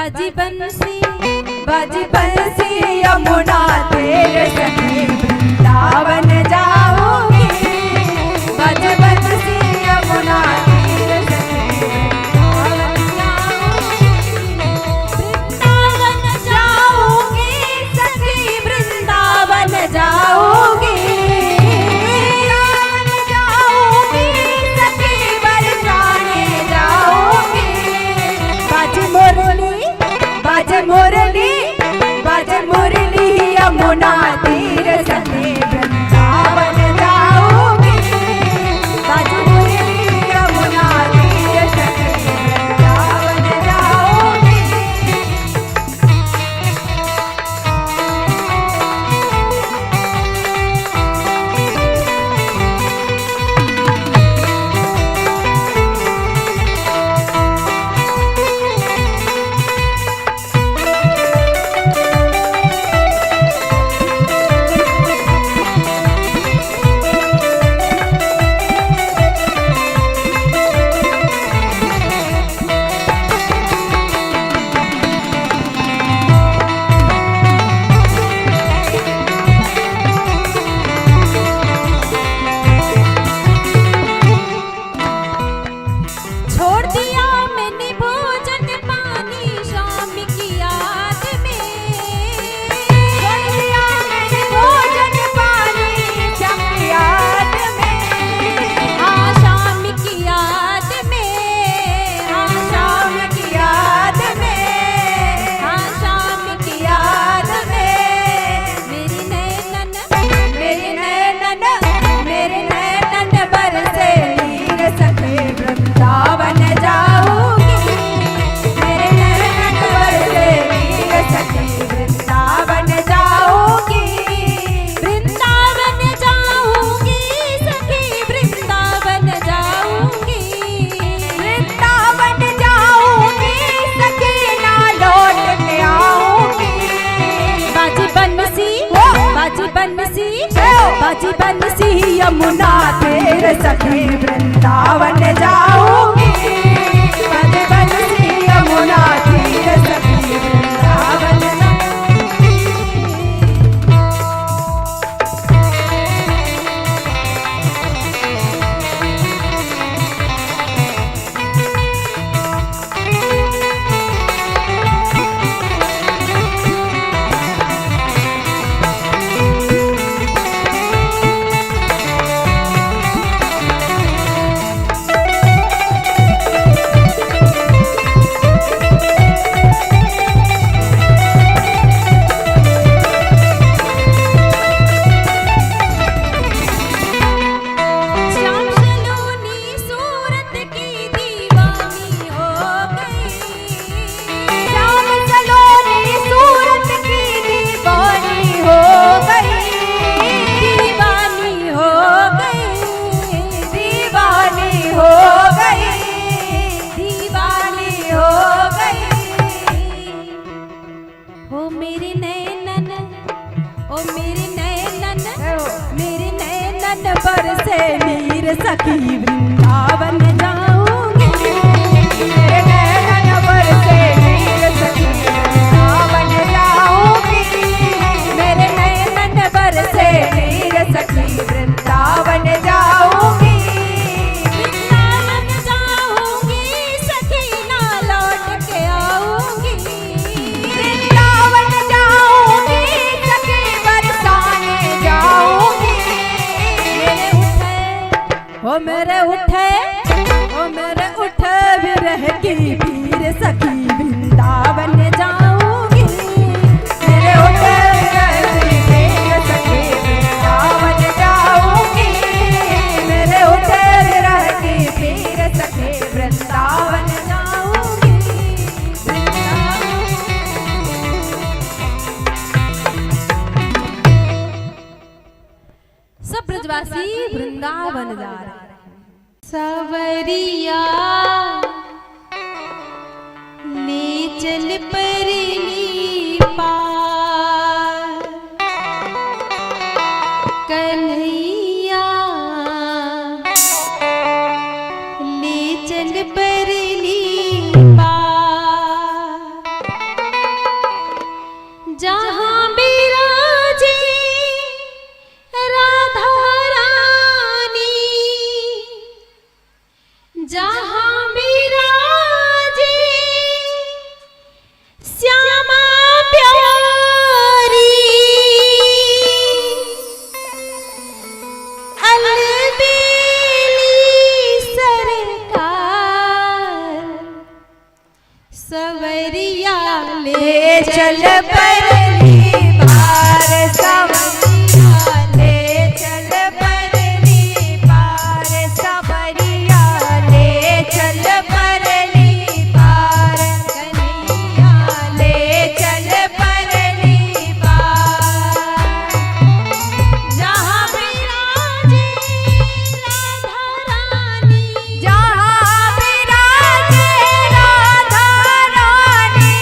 बाजी बंसी यमुना तेरे सखी वृंदावन जाऊंगी। बाजी बंसी यमुना तेरे सखी वृंदावन जाऊंगी। सखी वृंदावन जाऊंगी। सखी बरसाने जाऊंगी। बाजे मुरली यमुना तीर सखी वृंदावन जाऊंगी। बाजे मुरली यमुना तीर सखी वृंदावन जाऊंगी। बाजी बंसी यमुना तेरे सखी वृंदावन जाऊंगी। बाजी बंसी यमुना तेरे सखी वृंदावन बरसे नीर सखी वृंदावन जाऊंगी। मेरे नैनन बरसे नीर सखी वृंदावन जाऊंगी। मेरे नैनन बरसे नीर सखी वृंदावन जाऊंगी। वृंदावन जाऊंगी सखी ना लौट के आऊंगी। वृंदावन जाऊंगी सखी बरसाने जाऊंगी। ओ मेरे उठे विरह की पीर सखी वृंदावन जाऊंगी। मेरे उठे विरह की पीर सखी वृंदावन जाऊंगी। मेरे उठे विरह की पीर सखी वृंदावन जाऊंगी। सब ब्रजवासी वृंदावन जा रहे हैं। सवरिया ले चल परली पार। कन्हैया ले चल परली पार। चल परली पार सवरिया ले चल परली पार सवरिया ले चल परली पार कन्हैया ले चल परली पार जहाँ विराजे राधा रानी जहाँ विराजे राधा रानी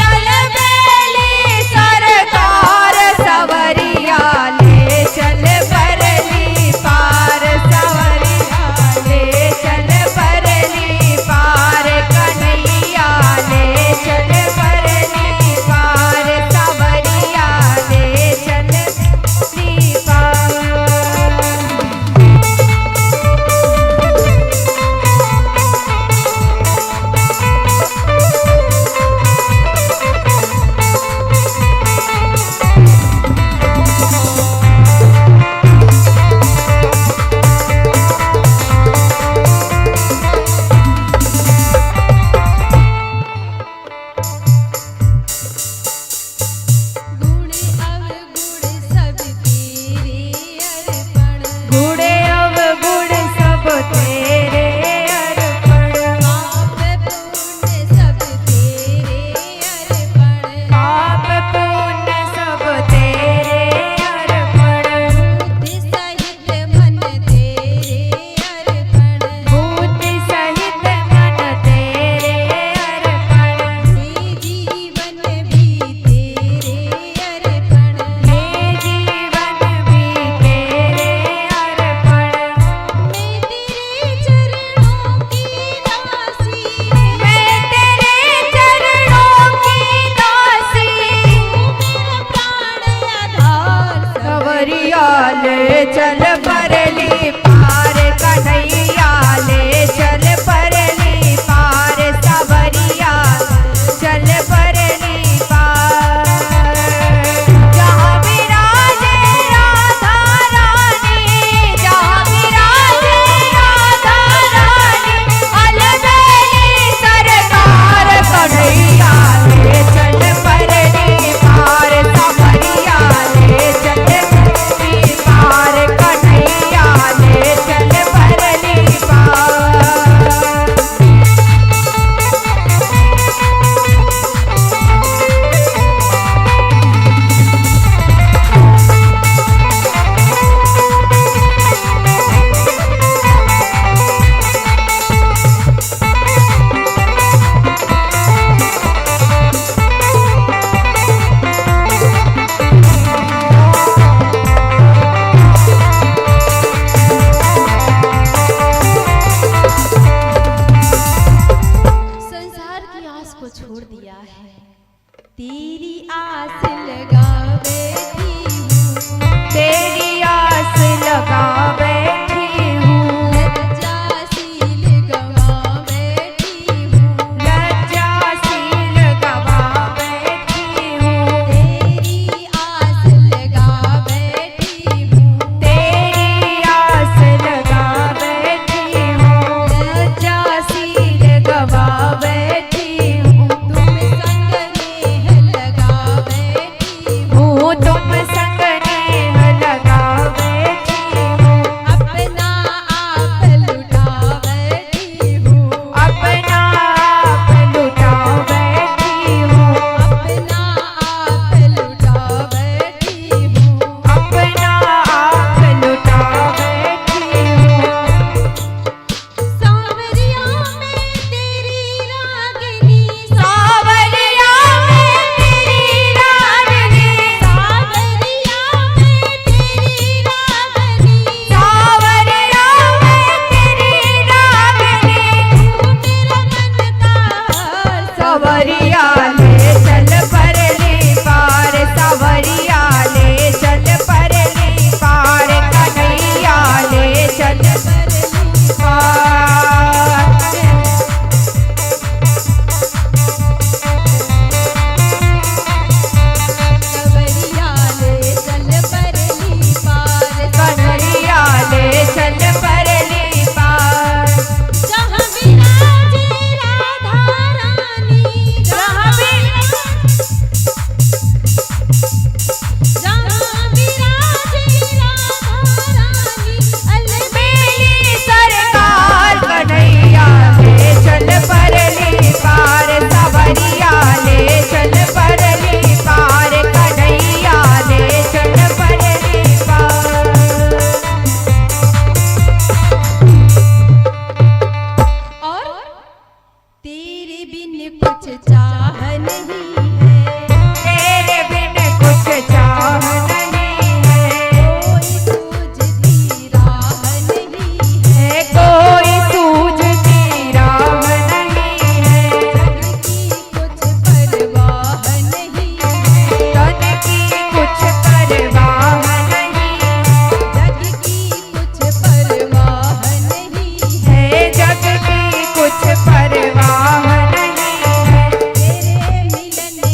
अलबेली सरकार सवरिया ले चल परली पार सवरिया ले चल परली पार कन्हैया ले चल परली पार सवरिया ले चल परली पार गुण अवगुण सब तेरे अर्पण पाप पुण्य सब तेरे अर्पण बुद्धि सहित मन तेरे अर्पण हे जीवन भी तेरे अर्पण मैं तेरे चरणों की दासी सवरिया ले चल परली पार कन्हैया ले चल परली पार सवरिया चल परली पार जहाँ विराजे राधा रानी जहाँ विराजे राधा रानी अलबेली सरकार कन्हैया ले चल परली पार सवरिया ले चल परली पार कन्हैया ले चल परली पार संसार की आस को छोड़ दिया है, तेरी आस लगा बैठी हूँ, तेरी आस लगा बैठी हूँ लज्जाशील गवा बैठी हूँ, लज्जाशील गवा बैठी हूँ तेरी आस लगा बैठी हूँ, तेरी आस लगा बैठी हूँ लज्जाशील गवा बैठी हूँ तुम संग नेह लगा बैठी हूँ, तुम संग नेह लगा बैठी हूँ अपना आप लुटा बैठी हूँ, अपना आप लुटा बैठी हूँ अपना आप लुटा बैठी हूँ, अपना आप लुटा बैठी हूँ सांवरिया में तेरी रागिनी सावरिया में तेरी रागिनी सांवरिया में तेरी रागिनी सावरिया में तेरी रागिनी मेरा मन का सवरिया ले चल परली पार सवरिया ले चल परली पार कन्हैया ले चल परली पार सवरिया ले चल परली पार कन्हैया ले चल परली पार जहाँ विराजे चाह नहीं है, तेरे बिन कुछ चाह नहीं है, कोई सूझती राह नहीं है, कोई सूझती राह नहीं है, जग की कुछ परवाह नहीं है, तन की कुछ परवाह नहीं जग की कुछ परवाह नहीं है, है, जग की कुछ परवाह नहीं है, तेरे मिलन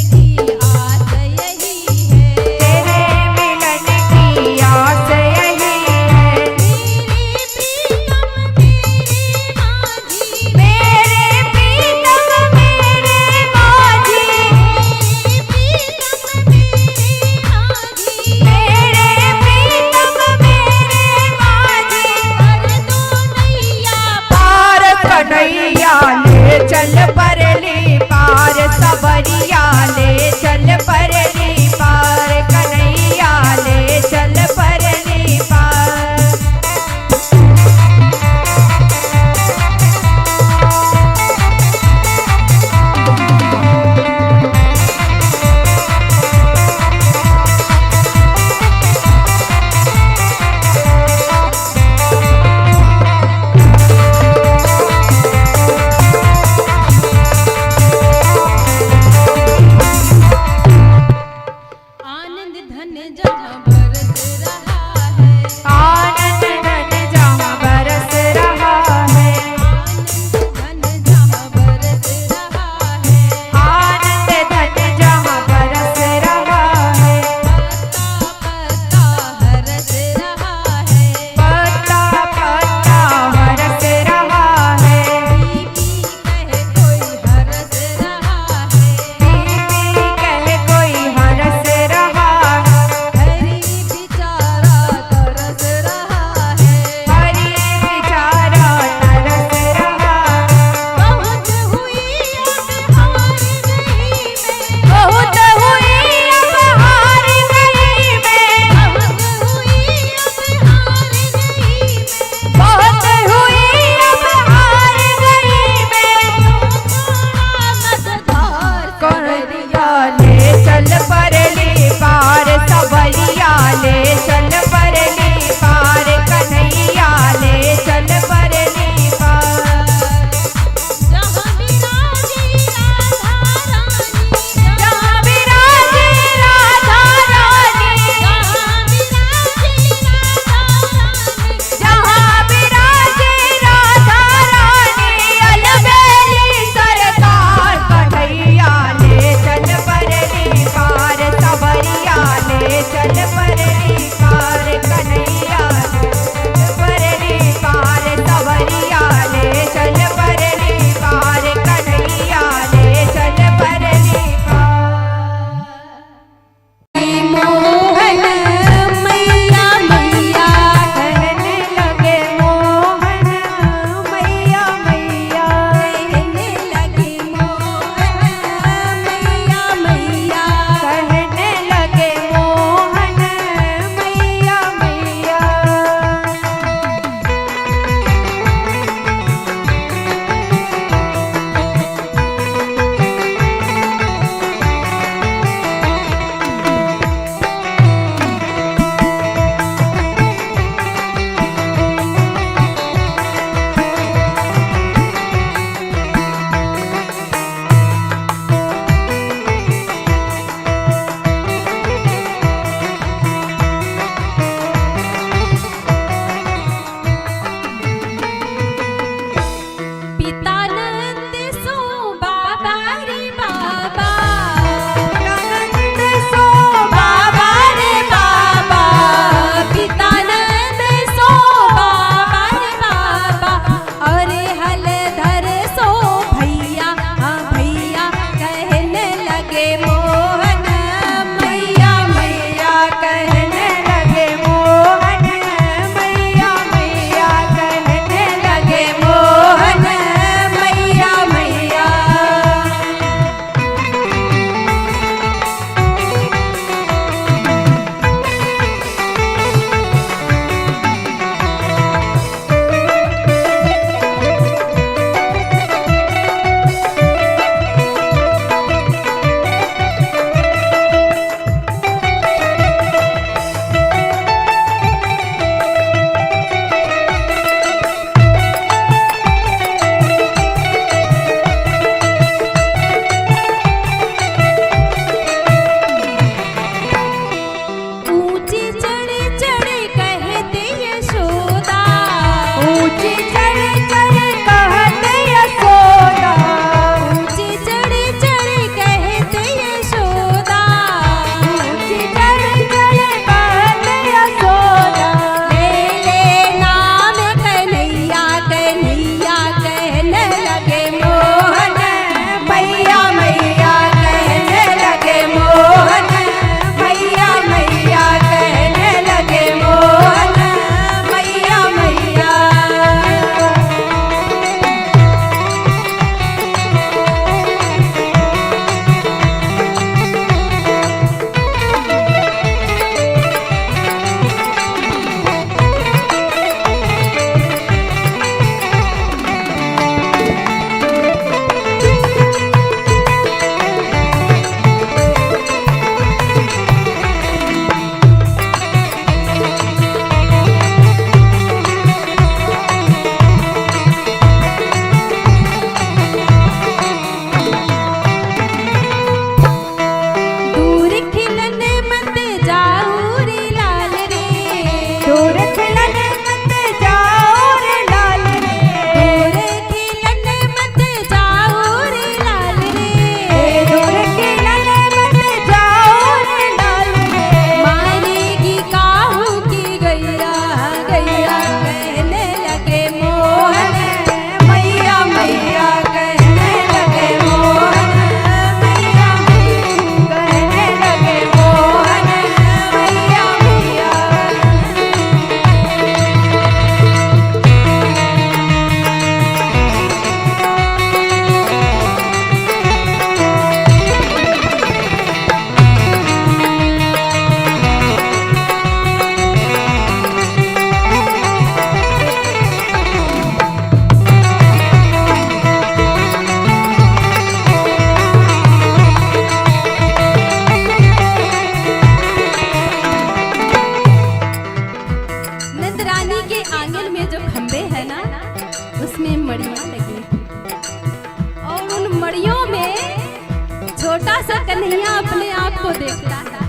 कन्हैया अपने आप को देखता है,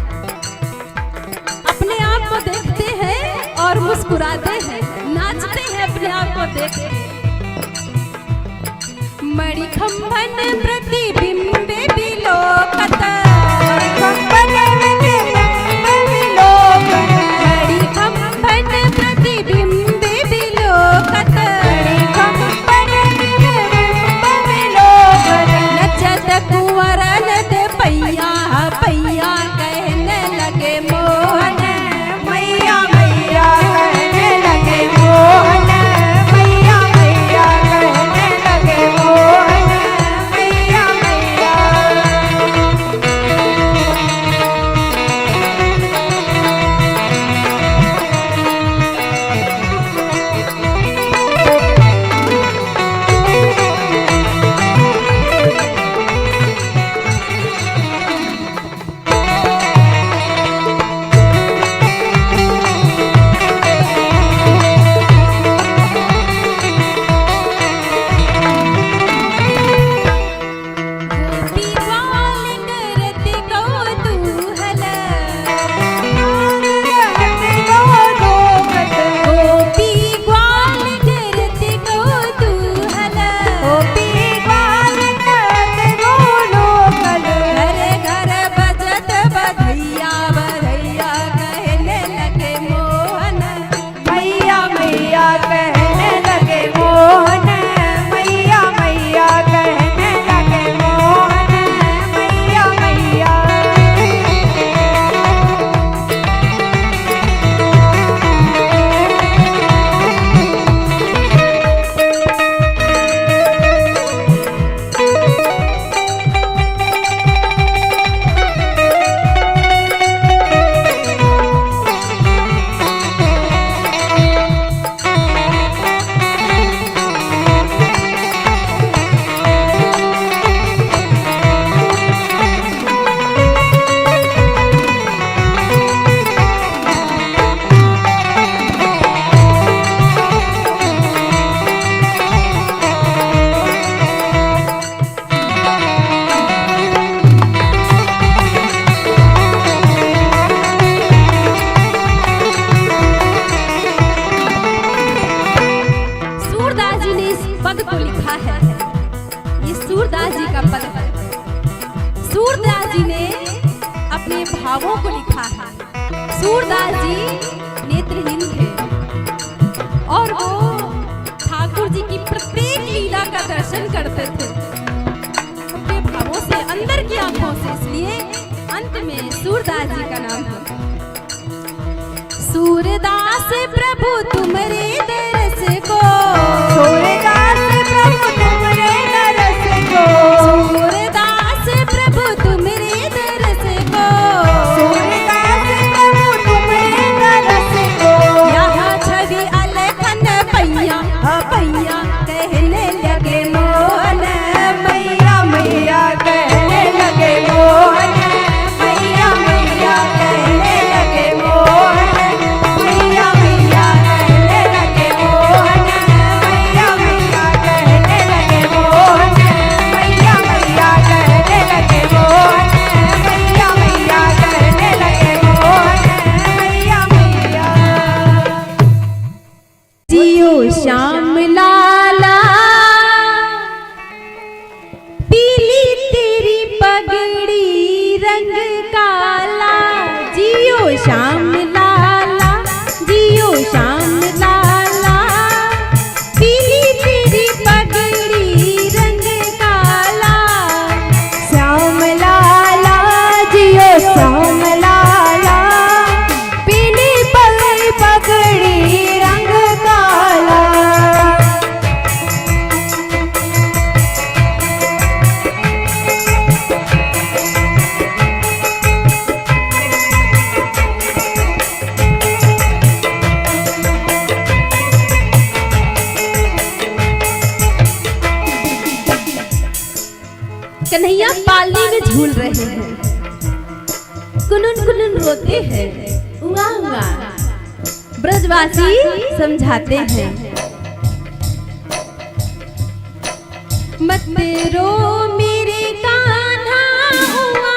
अपने आप को देखते हैं और मुस्कुराते हैं, नाचते हैं अपने आप को देख के। मणिखंभन प्रतिबिंबे विलोकत, मणिखंभन प्रतिबिंबे विलोकत, नचत कुंवर नद पैया पैया कहने लगे मोहन, मैया मैया कहने लगे मोहन, मैया मैया कहने लगे मोहन, मैया मैया। पद को लिखा है, ये सूरदास जी का पद है। सूरदास जी ने अपने भावों को लिखा है। सूरदास जी नेत्रहीन थे और वो ठाकुर जी की प्रत्येक लीला का दर्शन करते थे अपने भावों से, अंदर की आंखों से, इसलिए अंत में सूरदास जी का नाम है। सूरदास प्रभु तुमरे दरस को, सूरदास प्रभु तुमरे दरस को, सूरदास प्रभु तुमरे दरस को, सूरदास प्रभु तुमरे दरस को। यहाँ छवि अलखन पैया पैया कहने लगे मोहन, मैया मैया कहने लगे मोहन, मैया मैया कहने लगे मोहन, मैया मैया कहने लगे मोहन, मैया मैया कहने लगे मोहन, मैया मैया कहने लगे मोहन, मैया मैया कहने लगे मोहन, मैया मैया। जियो श्याम लाला पीली तेरी पगड़ी रंग काला, जियो श्याम लाला, जियो श्याम लाला पीली तेरी पगड़ी रंग काला, श्याम लाला जियो श्याम लाला, पीली पगड़ी रंग काला। कन्हैया पालने में झूल रहे हैं, कुनुन कुनुन रोते हैं, उआ उआ ब्रजवासी समझाते हैं। मत रो मेरे कान्हा उआ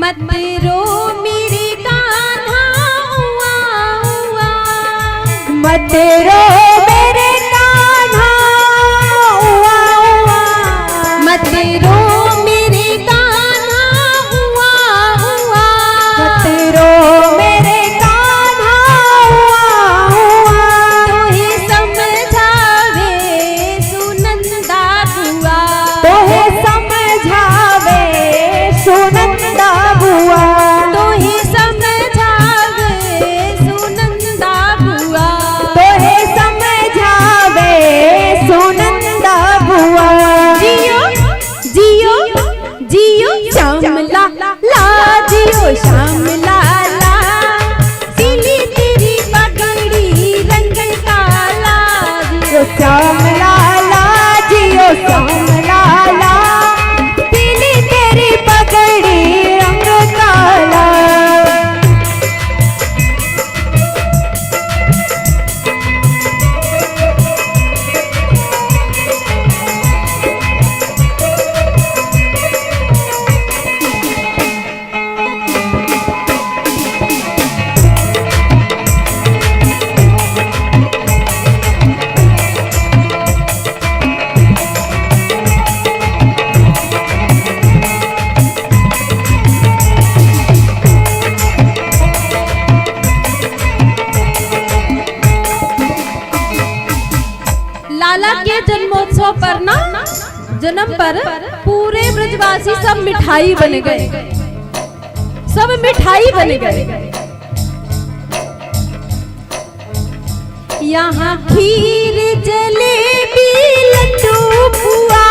मत रो मेरे कान्हा हुआ हुआ, मत रो मेरे कान्हा हुआ हुआ, मत रो मेरे कान्हा हुआ हुआ, मत रो मेरे कान्हा हुआ हुआ। तोहे समझावे सुनंदा बुआ, तोहे समझावे सुनंदा बुआ, तोहे समझावे सुनंदा बुआ, तोहे समझावे सुनंदा बुआ। जियो जियो जियो श्यामला ला, जियो श्यामला ला, पीली तेरी पगड़ी रंग काला, जियो श्यामला ला, जियो श्यामला ला, पीली तेरी पगड़ी रंग काला। लाला के जन्मोत्सव पर ना, जन्म पर पूरे ब्रजवासी सब मिठाई बन गए, सब मिठाई बन गए। यहाँ खीर जलेबी लड्डू पुआ,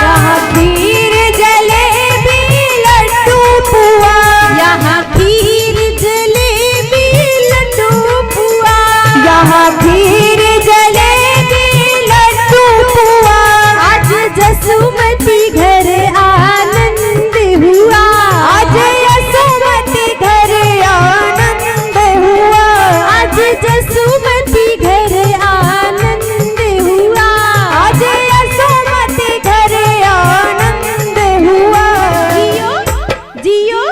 यहाँ खीर जलेबी लड्डू पुआ, यहाँ खीर जलेबी लड्डू पुआ, यहाँ खीर जलेबी लड्डू पुआ। आज जसुमती घर आनंद हुआ, आज यशोमती घर आनंद हुआ, आज जसुमती घर आनंद हुआ, आज यशोमती घर आनंद हुआ। जियो जियो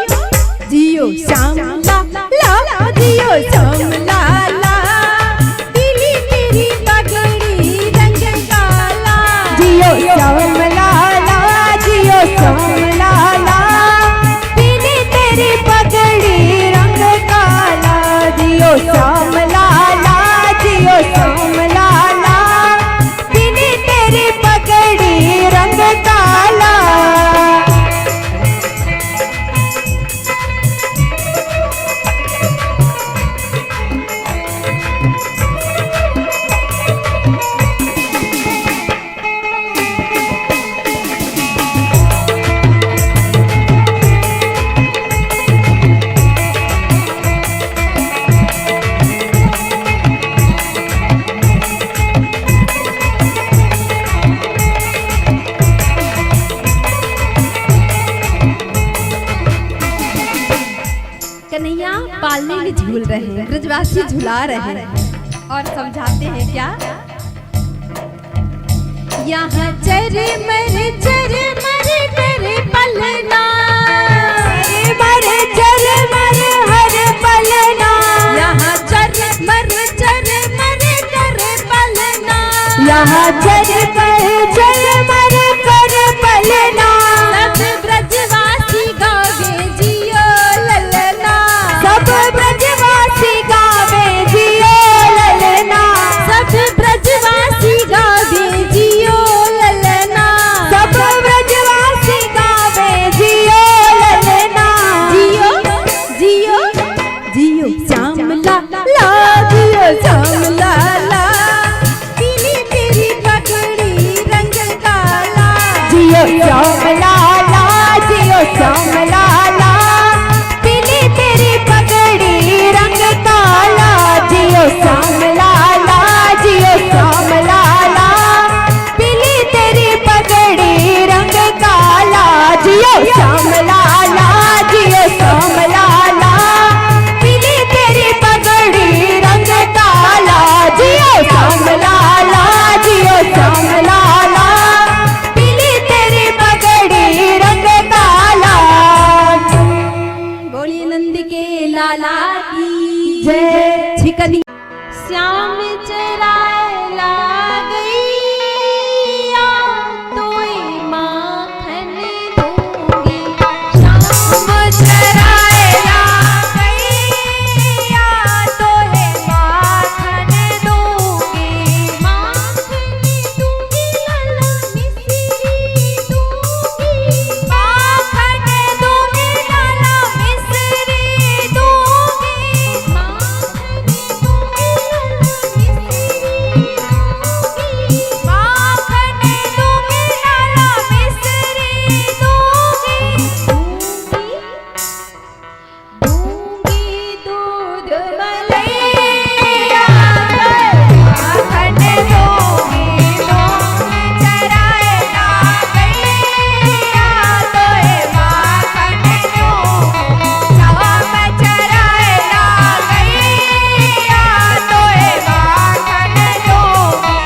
जियो श्यामला ला, जियो श्यामला ला, पीली तेरी पगड़ी रंग काला, जियो श्यामला ला, जियो श्यामला ला, पीली तेरी पगड़ी रंग काला। जियो श्यामला ला, जियो श्यामला ला, पीली तेरी पगड़ी रंग काला। कन्हैया पालने में झूल रहे हैं, ब्रजवासी झुला रहे हैं और समझाते हैं क्या। यहाँ चर मर कर पलना, मर चल मर हर पलना, यहाँ चर मर कर पलना, यहाँ चल मर कर पलना। सब ब्रजवासी गावे जियो ललना, सब ब्रजवासी गावे जियो ललना, सब ब्रजवासी गावे जियो ललना, सब ब्रजवासी गावे जियो ललना। देखी कनी श्याम चराए ला गईया तोय माखन दूंगी श्याम चराए ला गईया तोहे माखन दूंगी माखन दूंगी लाला मिसरी दूंगी माखन दूंगी लाला मिसरी दूंगी माखन दूंगी लाला मिसरी दूंगी माखन दूंगी लाला मिसरी दूंगी दूंगी दूध मलैया माखन दूंगी तुम चराए ला गईया तोहे माखन दूंगी श्याम चराए ला गईया तोहे माखन दूंगी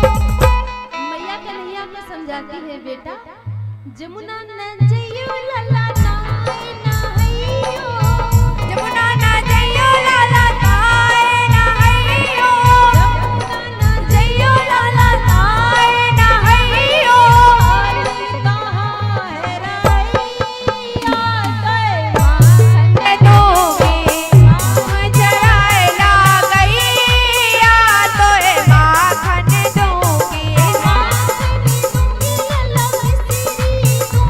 मैया कन्हैया को समझाती है बेटा जमुना न जइयो लला नाय नहइयो जमुना ना जइयो लाला नाय नहइयो जमुना न जइयो लाला नाय नहइयो पानी कहाँ है रइया तोय माखन दूंगी तुम चराए ला गईया तोहे माखन दूंगी माखन दूंगी लाला मिसरी दूंगी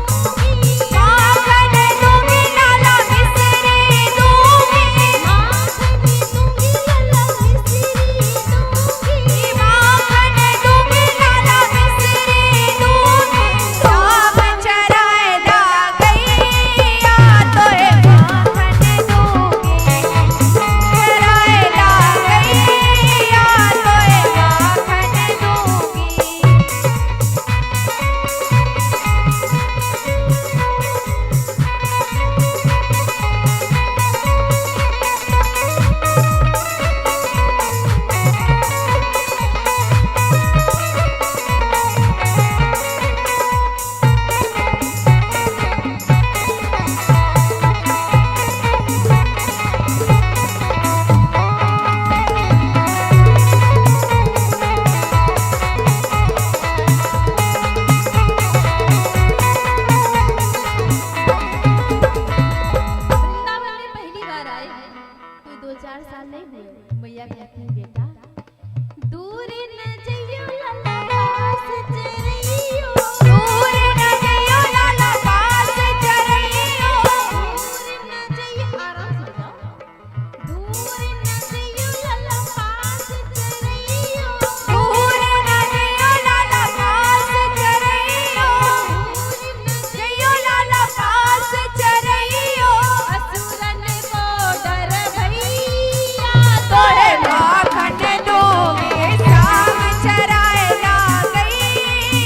माखन दूंगी लाला मिसरी दूंगी माखन दूंगी लाला मिसरी दूंगी माखन दूंगी लाला मिसरी दूंगी श्याम चराए ला गईया तोहे माखन दूंगी चराए ला गईया तोहे माखन दूंगी वृंदावन में पहली बार आए हैं कोई 2-4 साल नहीं हुए मैया कहती हैं बेटा दूर न जइयो लाला पास चरइयो दूर न जइयो लाला पास चरइयो दूर न जइयो आराम से बताओ दूर न जइयो लाला पास चरइयो दूर न जइयो लाला पास चरइयो दूर न जइयो लाला पास चरइयो असुरन को डर भैया तोहे माखन दूंगी श्याम चराए ला गईया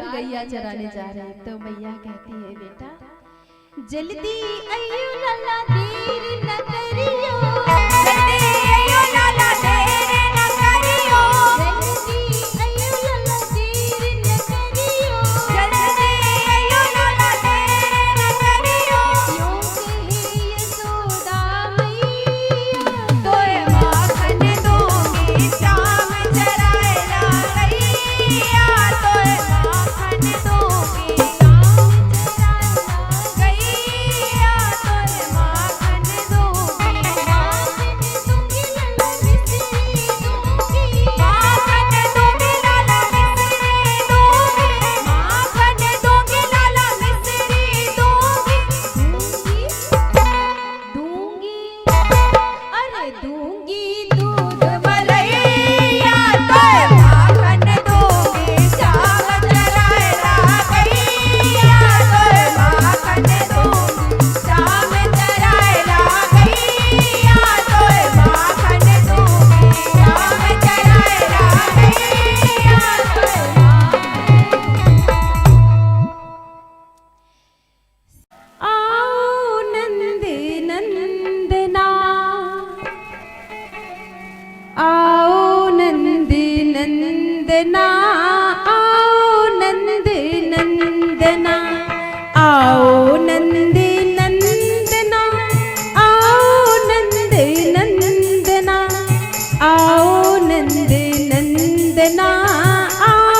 सरकार गैया चराने जा रहे हैं तो मैया कहती है बेटा जल्दी आइयो लाला देर न करियो, जल्दी आइयो लाला देर न करियो, जल्दी आइयो लाला देर न करियो, जल्दी आइयो लाला देर न करियो। यूं कहे यशोदा मैया तोए माखन दूंगी शाम चराएला गैया, तोए माखन दूंगी शाम चराएला गैया, तोए माखन दूंगी। माखन दूंगी लाला मिश्री दूंगी, माखन दूंगी लाला मिश्री दूंगी, माखन दूंगी लाला मिश्री दूंगी। अरे दूंगी दूध मलैया तोए माखन दूंगी शाम चराएला गैया, तोए माखन दूंगी शाम चराएला गैया, तोए माखन दूंगी शाम चराएला गैया, आओ नंद नंदना, आओ नंद नंदना, आओ नंद नंदना, आओ नंद नंदना, आओ नंद नंदना, आओ नंद नंदना, आओ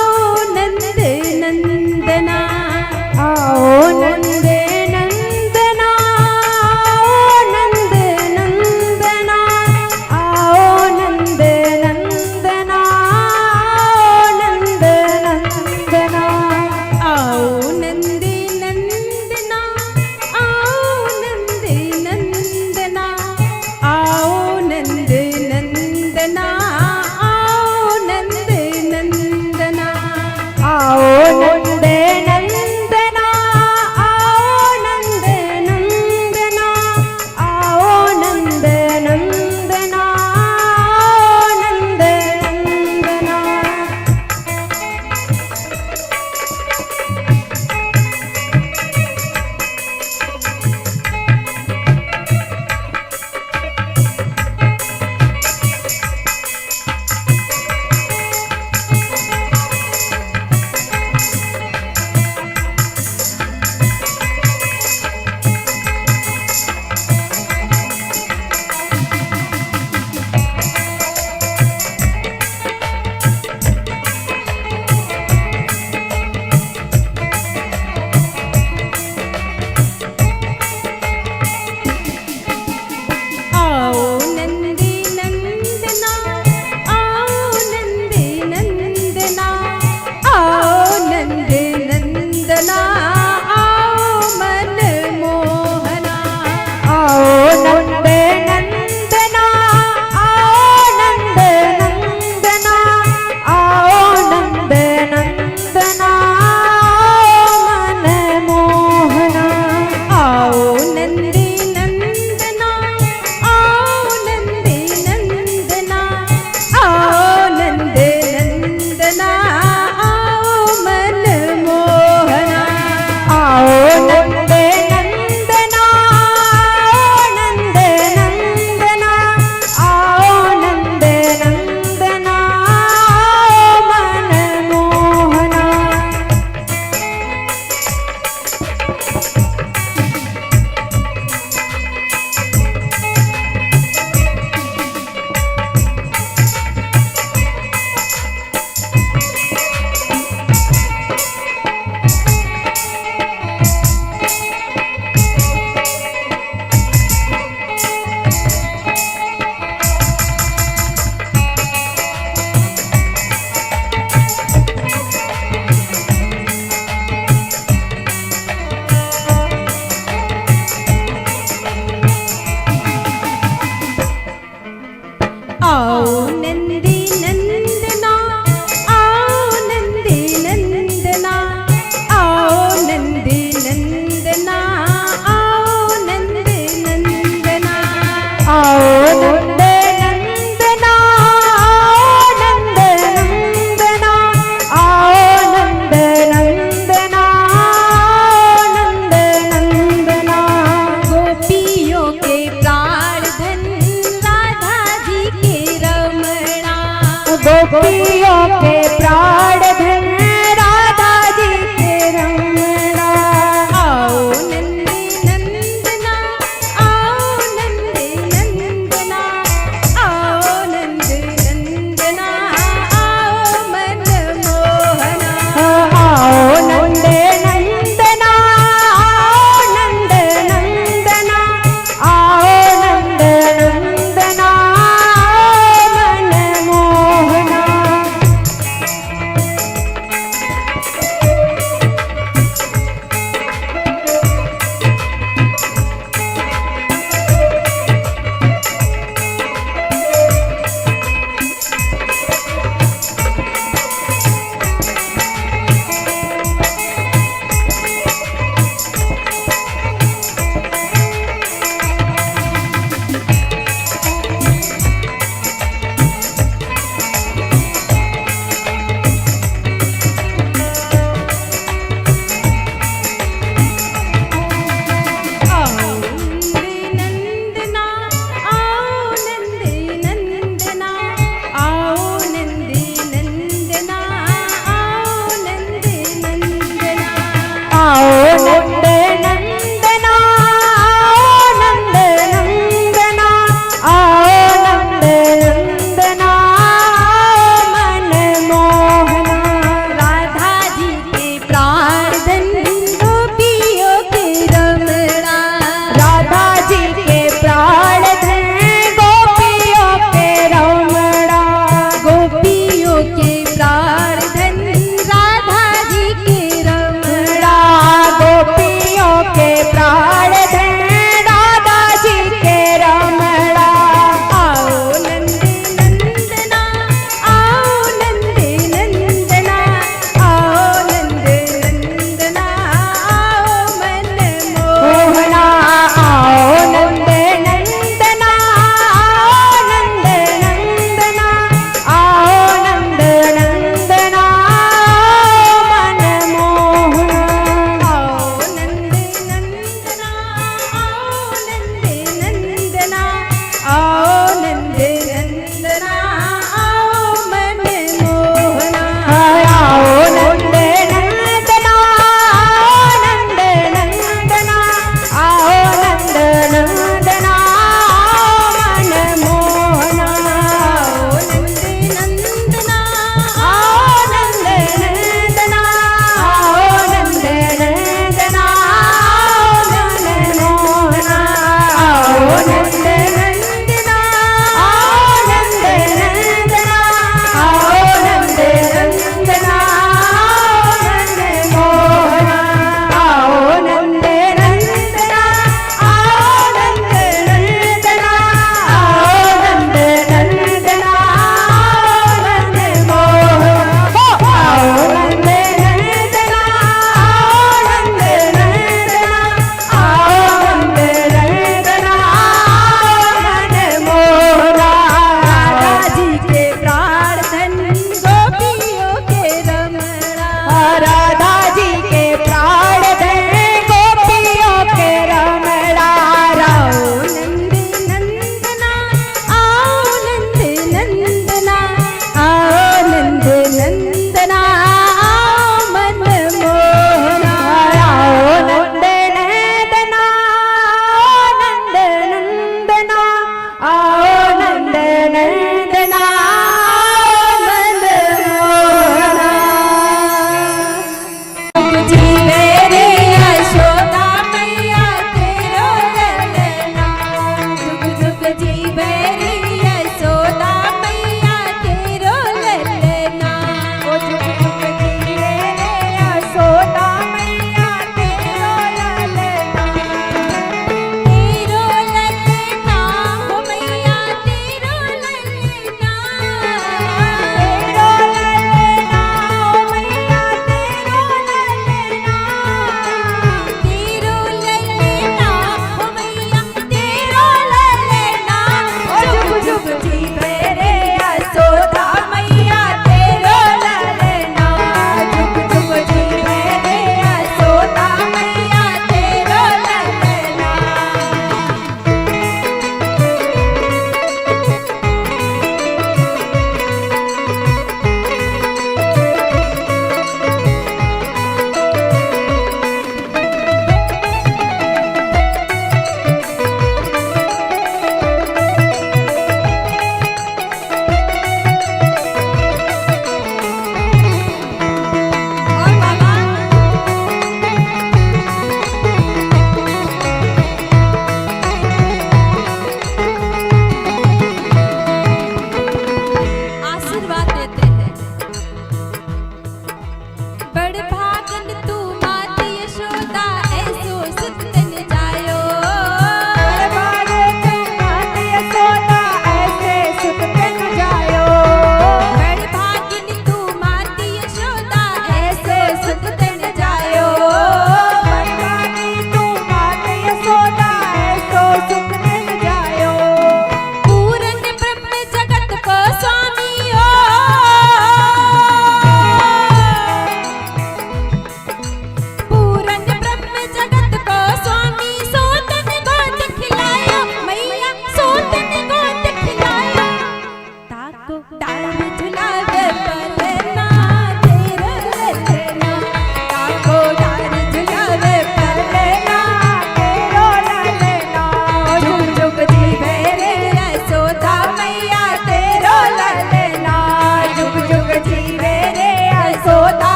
नंद नंदना, आओ नंद नंदना, आओ नंद नंदना, आओ नंद नंदना, आओ नंद नंदना, आओ नंद नंदना, आओ नंद नंदना, आओ नंद नंदना, आओ नंद नंदना, आओ नंद नंदना, आओ नंद नंदना, आओ नंद नंदना, आओ नंद नंदना। आओ नंदी नंदना, आओ नंदी नंदना, आओ नंदी नंदना, आओ मन मोहना, आओ नंद नंदना, आओ नंद नंदना, आओ नंद नंदना, आओ मन मोहना, आओ नंदी नंदना, आओ नंदी नंदना, आओ नंद नंदना, आओ मन मोहना, आओ नंद नंदना, आओ नंद नंदना, आओ नंद नंदना, आओ मन मोहना। आओ नंदी नंदना, आओ नंदी नंदना, आओ नंदी नंदना, आओ नंदी नंदना, आओ नंद नंदना, आओ नंद नंदना, आओ नंद नंदना, गोपियों के प्राण धन राधा जी के रमणा। आओ नंदे नंदना, आओ नंदे नंदना, आओ नंदे नंदना, आओ मन मोहना। आओ नंदे नंदना, आओ नंद नंदना, आओ नंद नंदना, आओ मन मोहना।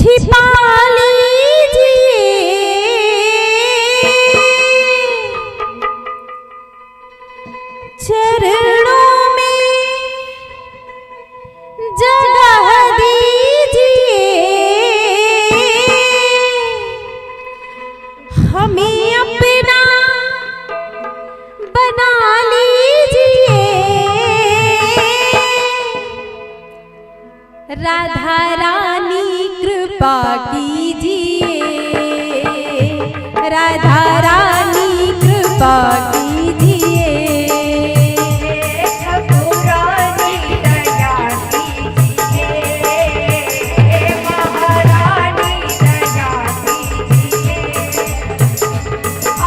छिपा लीजिए चरणों में जगह दीजिए हमें अपना बना लीजिए राधा रानी कृपा कीजिए राधा रानी कृपा कीजिए ठाकुरानी दया कीजिए महारानी दया कीजिए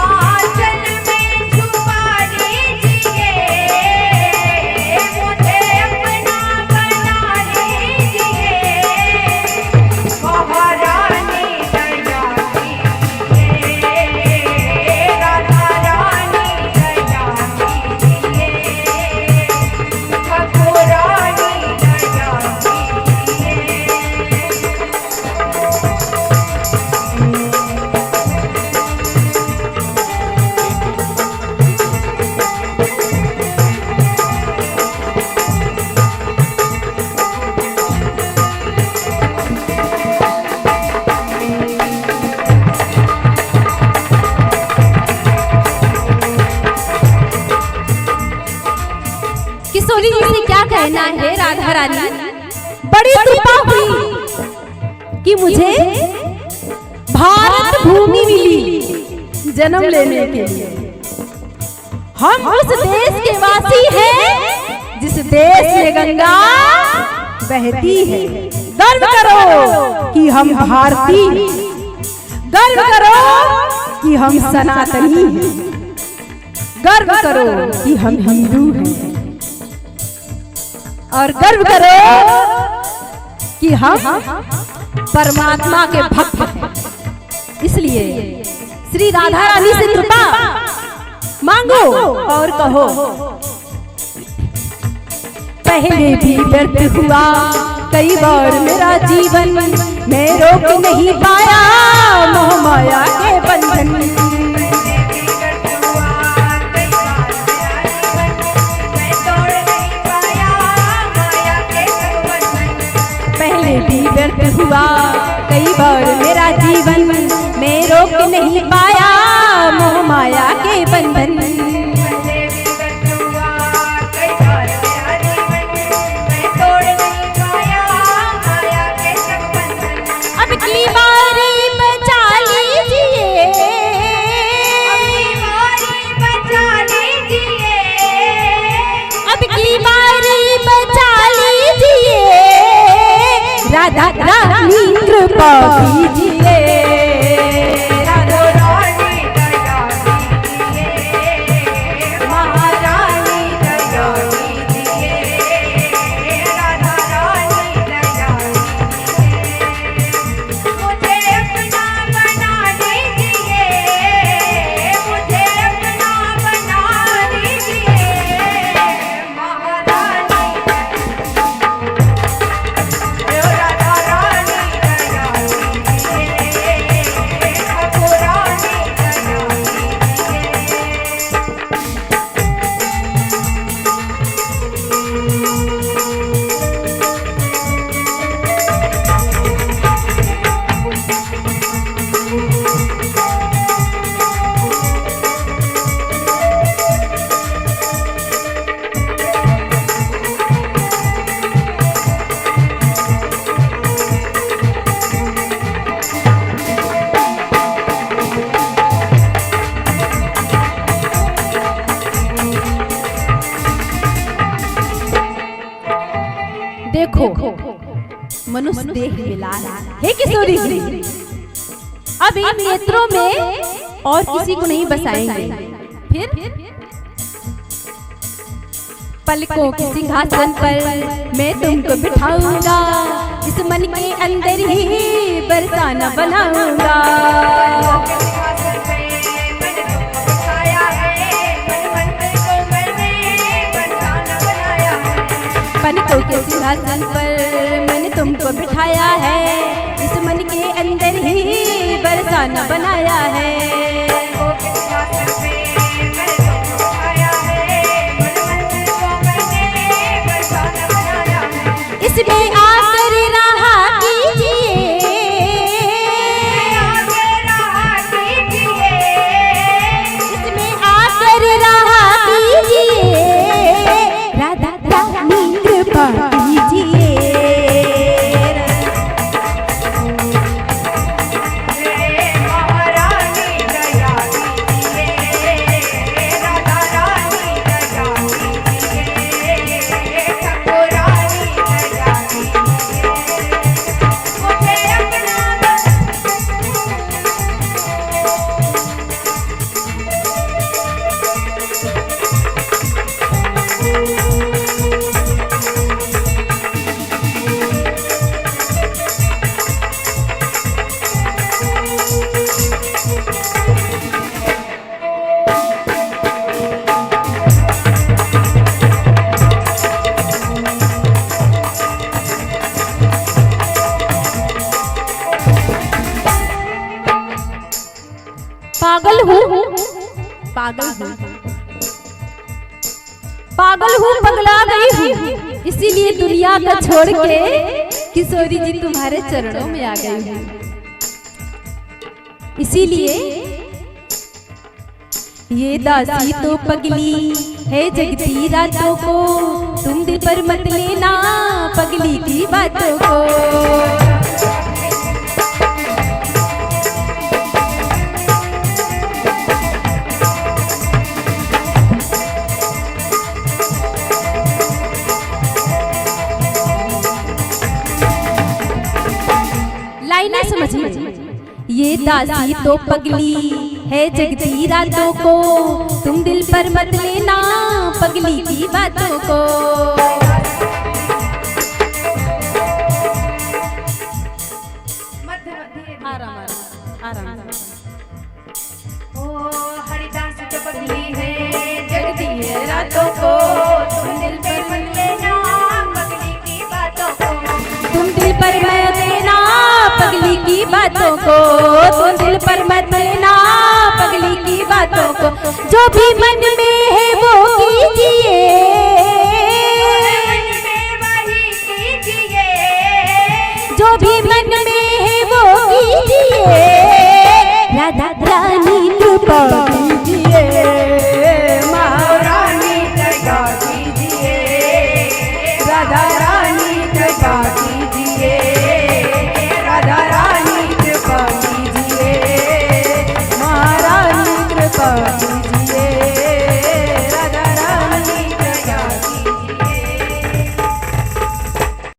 आंचल में छुपा लीजिए मुझे अपना बना लीजिए महारानी दया कीजिए राधा रानी दया कीजिए ठाकुरानी दया कीजिए किशोरी जी से क्या कहना है राधा रानी बड़ी कृपा हुई कि मुझे भारत भूमि मिली जन्म लेने के लिए हम उस देश के वासी हैं जिस देश में गंगा बहती है गर्व करो कि हम भारतीय गर्व करो कि हम सनातनी हैं गर्व करो कि हम हिंदू हैं और गर्व करो कि हम परमात्मा के भक्त हैं इसलिए श्री राधा रानी से कृपा मांगो और कहो पहले भी व्यर्थ हुआ कई बार मेरा जीवन मैं रोक नहीं पाया मोह माया के बंधन पहले भी व्यर्थ हुआ कई बार मेरा जीवन मैं रोक नहीं पाया मोह माया के बंधन अब की बारी बचा लीजिए अब की बारी बचा लीजिए राधा रानी कृपा कीजिए राधा रानी दया कीजिए महारानी दया कीजिए राधा रानी दया कीजिए मुझे अपना बना लीजिए मुझे अपना बना लीजिए महारानी राधा रानी दया कीजिए ठाकुरानी दया कीजिए देखो मनुष्य देह मिला है किशोरी जी अब इन नेत्रों में और किसी को नहीं बसाएंगे फिर पलकों के सिंहासन पर मैं तुमको बिठाऊंगा इस मन के अंदर ही बरसाना बनाऊंगा पलकों के सिंहासन पर मैंने तुमको बिठाया है इस मन बरसाना बनाया है। इसमें आकर रहा कीजिए, इसमें आकर रहा कीजिए, राधा रानी कृपा कीजिए। पागल हूँ, पागल हूँ, पागल हूँ, पगला गई हूँ, इसीलिए दुनिया का छोड़ के किशोरी जी तुम्हारे चरणों में आ गई हूँ। इसीलिए ये दासी तो पगली है जगती रातों को, तुम दिल पर मत लेना पगली की बातों को। लाइनें समझिए। ये दासी तो पगली है जगती रातों को, तुम दिल पर मत लेना पगली की बातों को। आराम आराम। ओ हरिदास तो पगली है जगती है रातों को, तुम दिल पर मत लेना पगली की बातों को। तुम दिल पर मत लेना पगली की बातों को, तुम दिल पर मत लेना पगली की बातों को। जो भी मन में है वो कीजिए, जो भी मन में